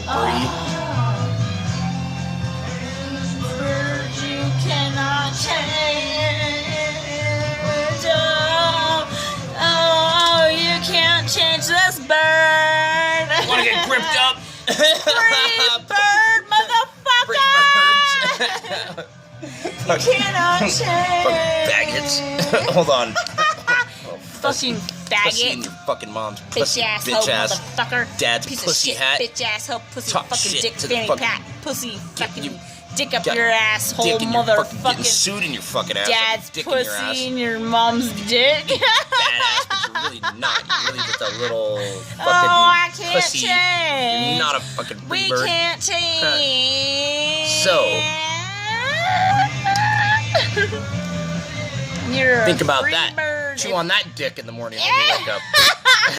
birdie. Bird, you cannot change. Oh, you can't change this bird. Want to get gripped up? Free bird, motherfucker! You cannot change. Fucking faggots. Hold on. Fucking Pussy in faggot. your fucking mom's Bitch pussy, ass bitch hoe, ass. motherfucker. Dad's Piece pussy of shit, hat. bitch ass hoe, pussy, Talk fucking shit dick, to the fanny fucking- pack, pussy, fucking you- dick up got your asshole, Dick in your fucking, getting motherfucking sued in your fucking ass. dad's dick in your ass. pussy in your mom's dick. Badass, but you're really not. You're really just a little fucking Oh, I can't pussy. change. You're not a fucking We free bird. can't change. So. You're Think a about free that. bird. Chew on that dick in the morning when you wake up.